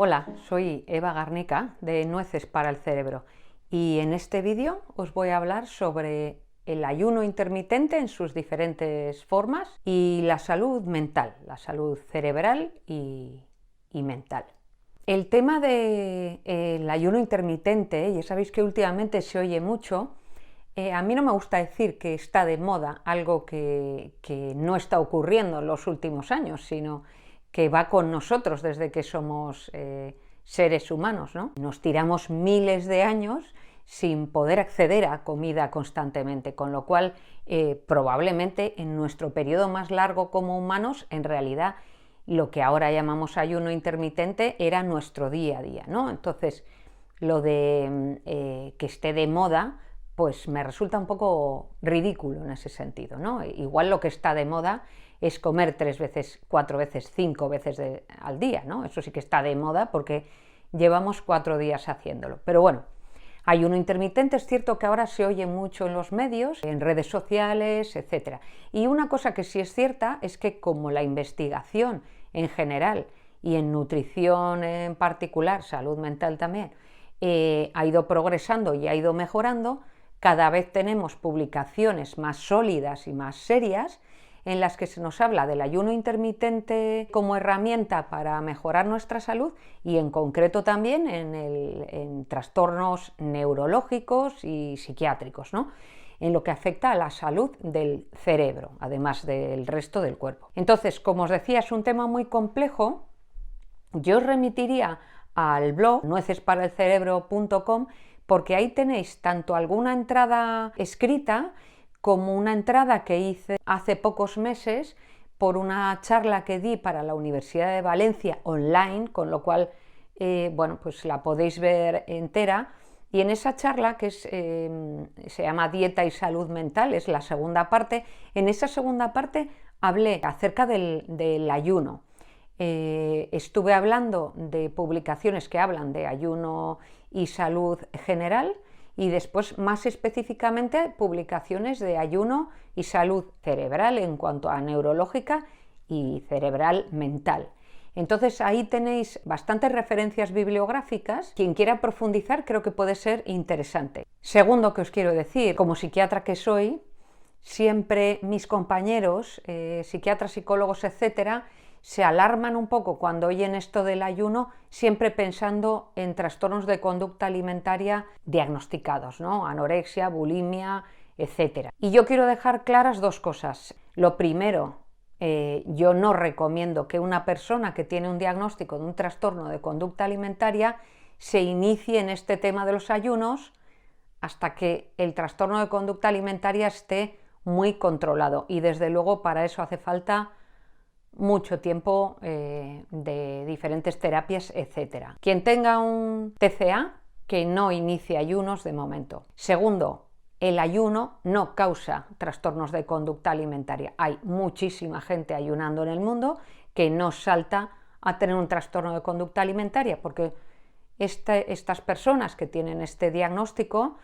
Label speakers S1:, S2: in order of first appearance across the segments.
S1: Hola, soy Eva Garnica de Nueces para el Cerebro y en este vídeo os voy a hablar sobre el ayuno intermitente en sus diferentes formas y la salud mental, la salud cerebral y mental. El tema del ayuno intermitente, ya sabéis que últimamente se oye mucho, a mí no me gusta decir que está de moda, algo que no está ocurriendo en los últimos años, sino que va con nosotros desde que somos seres humanos, ¿no? Nos tiramos miles de años sin poder acceder a comida constantemente, con lo cual probablemente en nuestro periodo más largo como humanos, en realidad lo que ahora llamamos ayuno intermitente era nuestro día a día, ¿no? Entonces, lo de que esté de moda, pues me resulta un poco ridículo en ese sentido, ¿no? Igual lo que está de moda es comer 3 veces, 4 veces, 5 veces al día, ¿no? Eso sí que está de moda porque llevamos 4 días haciéndolo. Pero bueno, ayuno intermitente es cierto que ahora se oye mucho en los medios, en redes sociales, etc. Y una cosa que sí es cierta es que como la investigación en general y en nutrición en particular, salud mental también, ha ido progresando y ha ido mejorando, cada vez tenemos publicaciones más sólidas y más serias en las que se nos habla del ayuno intermitente como herramienta para mejorar nuestra salud y en concreto también en trastornos neurológicos y psiquiátricos, ¿no? En lo que afecta a la salud del cerebro, además del resto del cuerpo. Entonces, como os decía, es un tema muy complejo. Yo os remitiría al blog nuecesparaelcerebro.com porque ahí tenéis tanto alguna entrada escrita como una entrada que hice hace pocos meses por una charla que di para la Universidad de Valencia online, con lo cual, bueno, pues la podéis ver entera. Y en esa charla, que se llama Dieta y Salud Mental, es la segunda parte, en esa segunda parte hablé acerca del ayuno. Estuve hablando de publicaciones que hablan de ayuno y salud general y después más específicamente publicaciones de ayuno y salud cerebral en cuanto a neurológica y cerebral mental. Entonces ahí tenéis bastantes referencias bibliográficas. Quien quiera profundizar creo que puede ser interesante. Segundo que os quiero decir, como psiquiatra que soy, siempre mis compañeros, psiquiatras, psicólogos, etcétera, se alarman un poco cuando oyen esto del ayuno, siempre pensando en trastornos de conducta alimentaria diagnosticados, ¿no? Anorexia, bulimia, etc. Y yo quiero dejar claras dos cosas. Lo primero, yo no recomiendo que una persona que tiene un diagnóstico de un trastorno de conducta alimentaria se inicie en este tema de los ayunos hasta que el trastorno de conducta alimentaria esté muy controlado. Y desde luego para eso hace falta mucho tiempo de diferentes terapias, etc. Quien tenga un TCA, que no inicie ayunos de momento. Segundo, el ayuno no causa trastornos de conducta alimentaria. Hay muchísima gente ayunando en el mundo que no salta a tener un trastorno de conducta alimentaria, porque estas personas que tienen este diagnóstico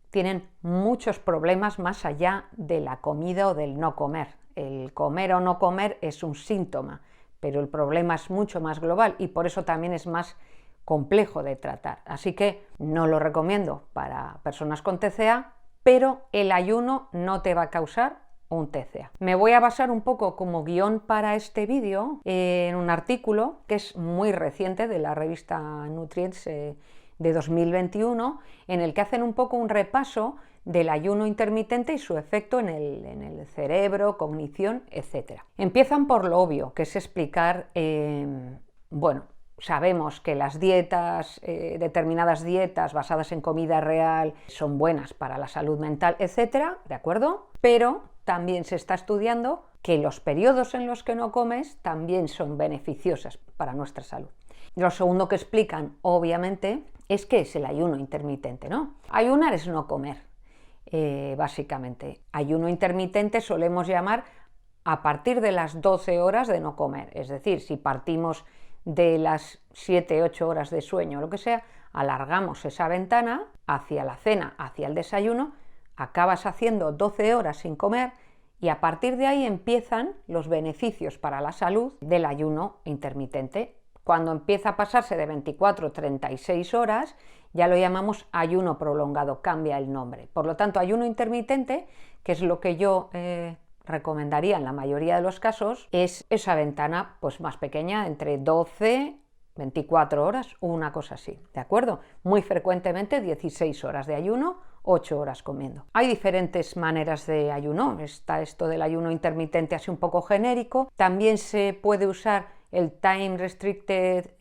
S1: tienen muchos problemas más allá de la comida o del no comer. El comer o no comer es un síntoma, pero el problema es mucho más global y por eso también es más complejo de tratar. Así que no lo recomiendo para personas con TCA, pero el ayuno no te va a causar un TCA. Me voy a basar un poco como guión para este vídeo en un artículo que es muy reciente de la revista Nutrients de 2021, en el que hacen un poco un repaso del ayuno intermitente y su efecto en el cerebro, cognición, etc. Empiezan por lo obvio, que es explicar, bueno, sabemos que las dietas, determinadas dietas basadas en comida real son buenas para la salud mental, etc., ¿de acuerdo? Pero también se está estudiando que los periodos en los que no comes también son beneficiosos para nuestra salud. Lo segundo que explican, obviamente, es qué es el ayuno intermitente, ¿no? Ayunar es no comer, básicamente. Ayuno intermitente solemos llamar a partir de las 12 horas de no comer, es decir, si partimos de las 7, 8 horas de sueño o lo que sea, alargamos esa ventana hacia la cena, hacia el desayuno, acabas haciendo 12 horas sin comer y a partir de ahí empiezan los beneficios para la salud del ayuno intermitente Cuando empieza a pasarse de 24 a 36 horas, ya lo llamamos ayuno prolongado, cambia el nombre. Por lo tanto, ayuno intermitente, que es lo que yo recomendaría en la mayoría de los casos, es esa ventana pues más pequeña, entre 12 24 horas o una cosa así, ¿de acuerdo? Muy frecuentemente 16 horas de ayuno, 8 horas comiendo. Hay diferentes maneras de ayuno, está esto del ayuno intermitente así un poco genérico, también se puede usar el time restricted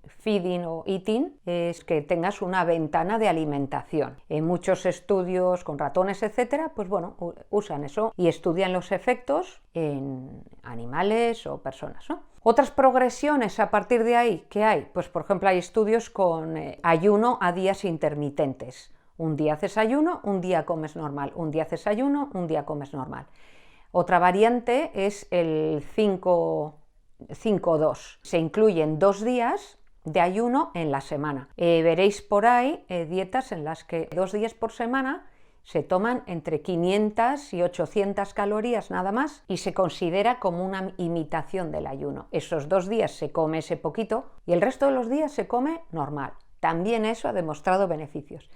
S1: feeding o eating, es que tengas una ventana de alimentación. En muchos estudios con ratones, etcétera, pues bueno, usan eso y estudian los efectos en animales o personas, ¿no? Otras progresiones a partir de ahí, ¿qué hay? Pues por ejemplo hay estudios con ayuno a días intermitentes. Un día haces ayuno, un día comes normal, un día haces ayuno, un día comes normal. Otra variante es el 5-2. Se incluyen 2 días de ayuno en la semana. Veréis por ahí dietas en las que 2 días por semana se toman entre 500 y 800 calorías nada más y se considera como una imitación del ayuno. Esos 2 días se come ese poquito y el resto de los días se come normal. También eso ha demostrado beneficios.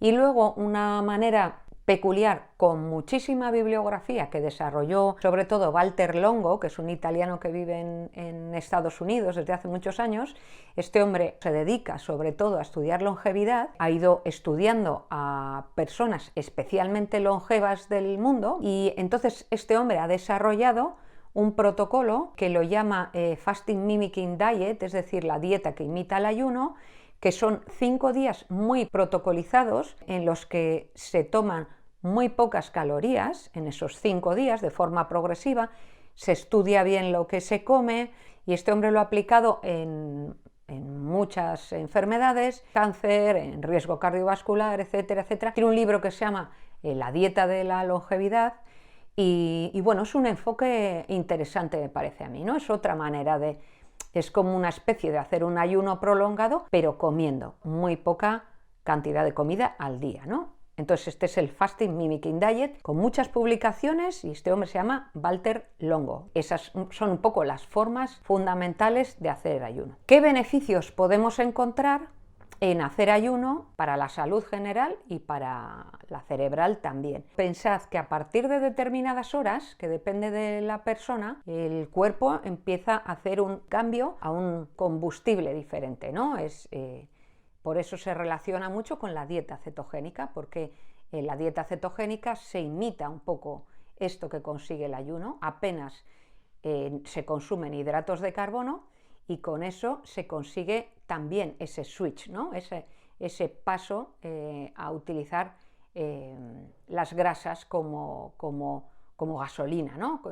S1: Y luego una manera peculiar con muchísima bibliografía que desarrolló sobre todo Walter Longo, que es un italiano que vive en Estados Unidos desde hace muchos años. Este hombre se dedica sobre todo a estudiar longevidad, ha ido estudiando a personas especialmente longevas del mundo y entonces este hombre ha desarrollado un protocolo que lo llama Fasting Mimicking Diet, es decir, la dieta que imita el ayuno, que son 5 días muy protocolizados en los que se toman muy pocas calorías en esos 5 días de forma progresiva, se estudia bien lo que se come y este hombre lo ha aplicado en muchas enfermedades, cáncer, en riesgo cardiovascular, etcétera, etcétera. Tiene un libro que se llama La dieta de la longevidad y bueno, es un enfoque interesante me parece a mí, ¿no? Es otra manera de... Es como una especie de hacer un ayuno prolongado, pero comiendo muy poca cantidad de comida al día, ¿no? Entonces este es el Fasting Mimicking Diet, con muchas publicaciones y este hombre se llama Walter Longo. Esas son un poco las formas fundamentales de hacer ayuno. ¿Qué beneficios podemos encontrar en hacer ayuno para la salud general y para la cerebral también? Pensad que a partir de determinadas horas, que depende de la persona, el cuerpo empieza a hacer un cambio a un combustible diferente, ¿no? Por eso se relaciona mucho con la dieta cetogénica, porque en la dieta cetogénica se imita un poco esto que consigue el ayuno, apenas se consumen hidratos de carbono y con eso se consigue también ese switch, ¿no? ese paso a utilizar las grasas como gasolina, ¿no?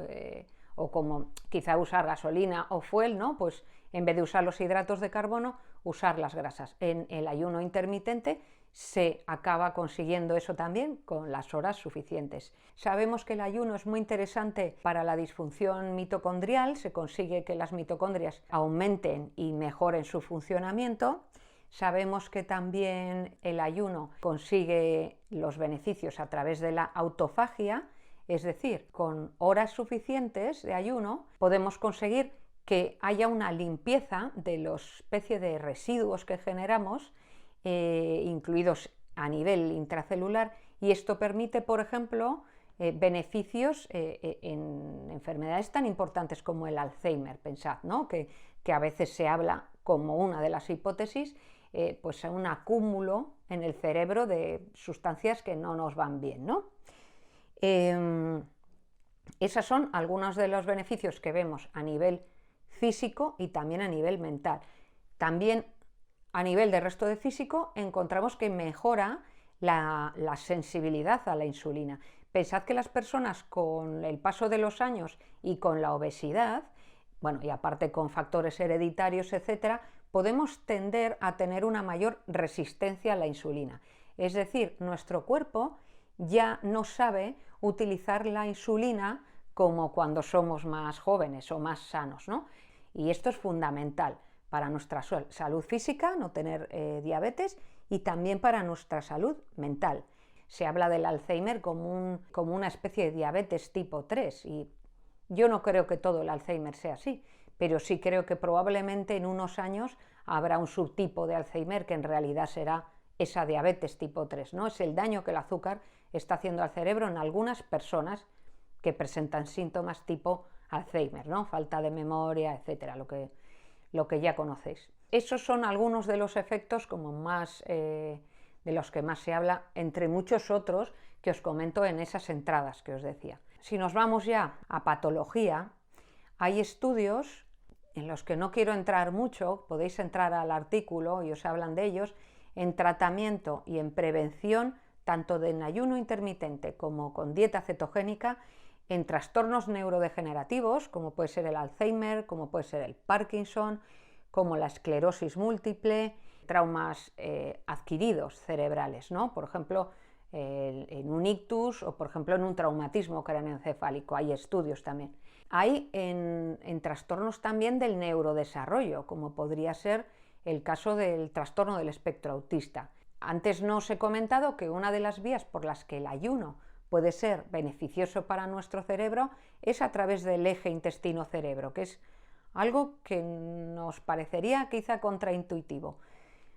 S1: O como quizá usar gasolina o fuel, ¿no? Pues en vez de usar los hidratos de carbono, usar las grasas. En el ayuno intermitente se acaba consiguiendo eso también con las horas suficientes. Sabemos que el ayuno es muy interesante para la disfunción mitocondrial, se consigue que las mitocondrias aumenten y mejoren su funcionamiento. Sabemos que también el ayuno consigue los beneficios a través de la autofagia, es decir, con horas suficientes de ayuno podemos conseguir que haya una limpieza de los especie de residuos que generamos, incluidos a nivel intracelular, y esto permite, por ejemplo, beneficios en enfermedades tan importantes como el Alzheimer. Pensad, ¿no? que a veces se habla como una de las hipótesis, pues un acúmulo en el cerebro de sustancias que no nos van bien, ¿no? Esos son algunos de los beneficios que vemos a nivel físico y también a nivel mental. También a nivel del resto de físico encontramos que mejora la sensibilidad a la insulina. Pensad que las personas con el paso de los años y con la obesidad, bueno, y aparte con factores hereditarios, etcétera, podemos tender a tener una mayor resistencia a la insulina. Es decir, nuestro cuerpo ya no sabe utilizar la insulina como cuando somos más jóvenes o más sanos, ¿no? Y esto es fundamental para nuestra salud física, no tener diabetes, y también para nuestra salud mental. Se habla del Alzheimer como una especie de diabetes tipo 3 y yo no creo que todo el Alzheimer sea así, pero sí creo que probablemente en unos años habrá un subtipo de Alzheimer que en realidad será esa diabetes tipo 3, ¿no? Es el daño que el azúcar está haciendo al cerebro en algunas personas que presentan síntomas tipo Alzheimer, ¿no? Falta de memoria, etcétera, lo que ya conocéis. Esos son algunos de los efectos como más, de los que más se habla, entre muchos otros que os comento en esas entradas que os decía. Si nos vamos ya a patología, hay estudios en los que no quiero entrar mucho, podéis entrar al artículo y os hablan de ellos, en tratamiento y en prevención, tanto de ayuno intermitente como con dieta cetogénica, en trastornos neurodegenerativos, como puede ser el Alzheimer, como puede ser el Parkinson, como la esclerosis múltiple, traumas adquiridos cerebrales, ¿no? Por ejemplo, en un ictus o, por ejemplo, en un traumatismo craneoencefálico. Hay estudios también. Hay en trastornos también del neurodesarrollo, como podría ser el caso del trastorno del espectro autista. Antes no os he comentado que una de las vías por las que el ayuno puede ser beneficioso para nuestro cerebro es a través del eje intestino-cerebro, que es algo que nos parecería quizá contraintuitivo.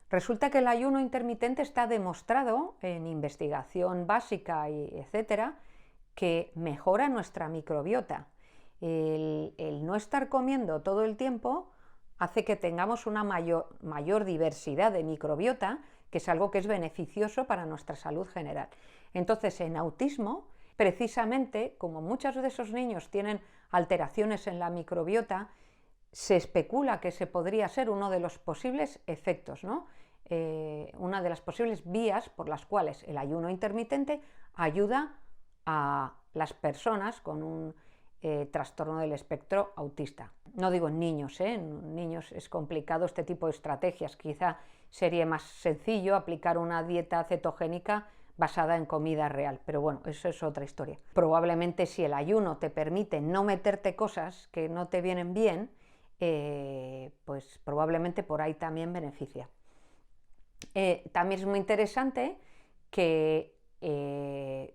S1: Resulta que el ayuno intermitente está demostrado en investigación básica y etcétera que mejora nuestra microbiota. El no estar comiendo todo el tiempo hace que tengamos una mayor diversidad de microbiota, que es algo que es beneficioso para nuestra salud general. Entonces, en autismo, precisamente, como muchos de esos niños tienen alteraciones en la microbiota, se especula que ese podría ser uno de los posibles efectos, ¿no? Una de las posibles vías por las cuales el ayuno intermitente ayuda a las personas con un trastorno del espectro autista. No digo en niños, en niños es complicado este tipo de estrategias, quizá sería más sencillo aplicar una dieta cetogénica basada en comida real, pero bueno, eso es otra historia. Probablemente si el ayuno te permite no meterte cosas que no te vienen bien, pues probablemente por ahí también beneficia. También es muy interesante que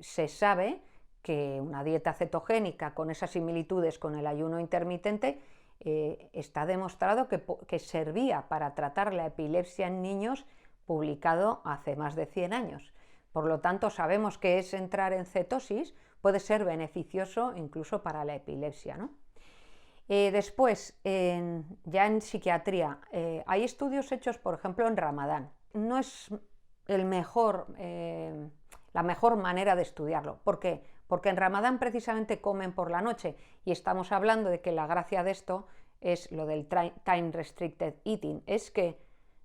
S1: se sabe que una dieta cetogénica con esas similitudes con el ayuno intermitente está demostrado que servía para tratar la epilepsia en niños, publicado hace más de 100 años. Por lo tanto, sabemos que entrar en cetosis puede ser beneficioso incluso para la epilepsia, ¿no? Después, ya en psiquiatría, hay estudios hechos, por ejemplo, en Ramadán. No es la mejor manera de estudiarlo. ¿Por qué? Porque en Ramadán precisamente comen por la noche y estamos hablando de que la gracia de esto es lo del time restricted eating, es que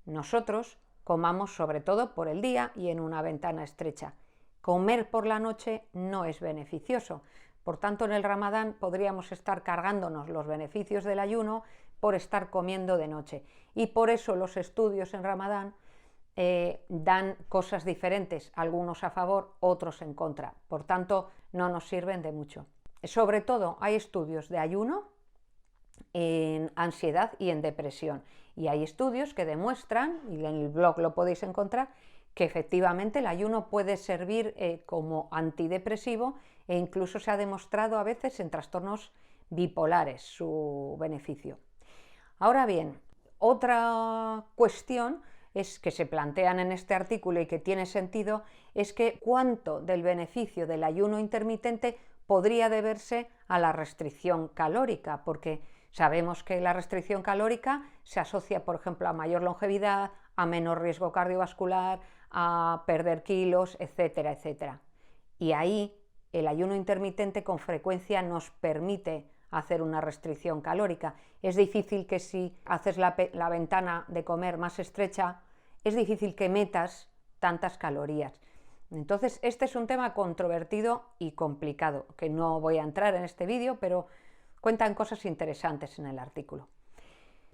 S1: nosotros comamos sobre todo por el día y en una ventana estrecha. Comer por la noche no es beneficioso. Por tanto, en el Ramadán podríamos estar cargándonos los beneficios del ayuno por estar comiendo de noche. Y por eso los estudios en Ramadán dan cosas diferentes, algunos a favor, otros en contra. Por tanto, no nos sirven de mucho. Sobre todo, hay estudios de ayuno en ansiedad y en depresión. Y hay estudios que demuestran, y en el blog lo podéis encontrar, que efectivamente el ayuno puede servir como antidepresivo e incluso se ha demostrado a veces en trastornos bipolares su beneficio. Ahora bien, otra cuestión es que se plantean en este artículo y que tiene sentido es que cuánto del beneficio del ayuno intermitente podría deberse a la restricción calórica, porque sabemos que la restricción calórica se asocia, por ejemplo, a mayor longevidad, a menor riesgo cardiovascular, a perder kilos, etcétera, etcétera. Y ahí el ayuno intermitente con frecuencia nos permite hacer una restricción calórica. Es difícil que si haces la ventana de comer más estrecha, es difícil que metas tantas calorías. Entonces, este es un tema controvertido y complicado, que no voy a entrar en este vídeo, pero cuentan cosas interesantes en el artículo.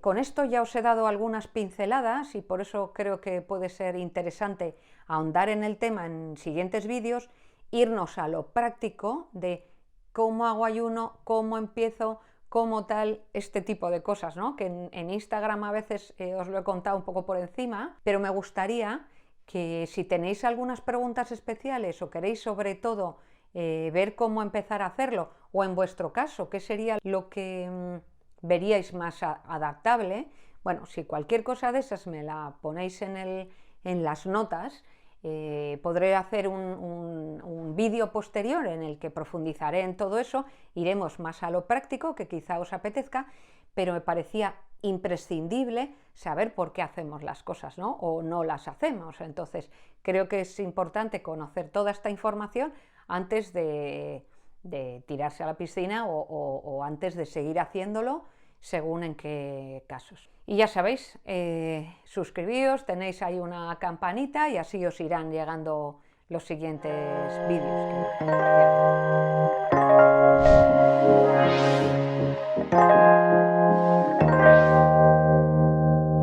S1: Con esto ya os he dado algunas pinceladas y por eso creo que puede ser interesante ahondar en el tema en siguientes vídeos, irnos a lo práctico de cómo hago ayuno, cómo empiezo, cómo tal, este tipo de cosas, ¿no? Que en Instagram a veces os lo he contado un poco por encima, pero me gustaría que si tenéis algunas preguntas especiales o queréis sobre todo ver cómo empezar a hacerlo, o en vuestro caso, qué sería lo que veríais más adaptable. Bueno, si cualquier cosa de esas me la ponéis en las notas, podré hacer un vídeo posterior en el que profundizaré en todo eso, iremos más a lo práctico, que quizá os apetezca, pero me parecía imprescindible saber por qué hacemos las cosas, ¿no? O no las hacemos. Entonces, creo que es importante conocer toda esta información antes de tirarse a la piscina o antes de seguir haciéndolo, según en qué casos. Y ya sabéis, suscribíos, tenéis ahí una campanita y así os irán llegando los siguientes vídeos.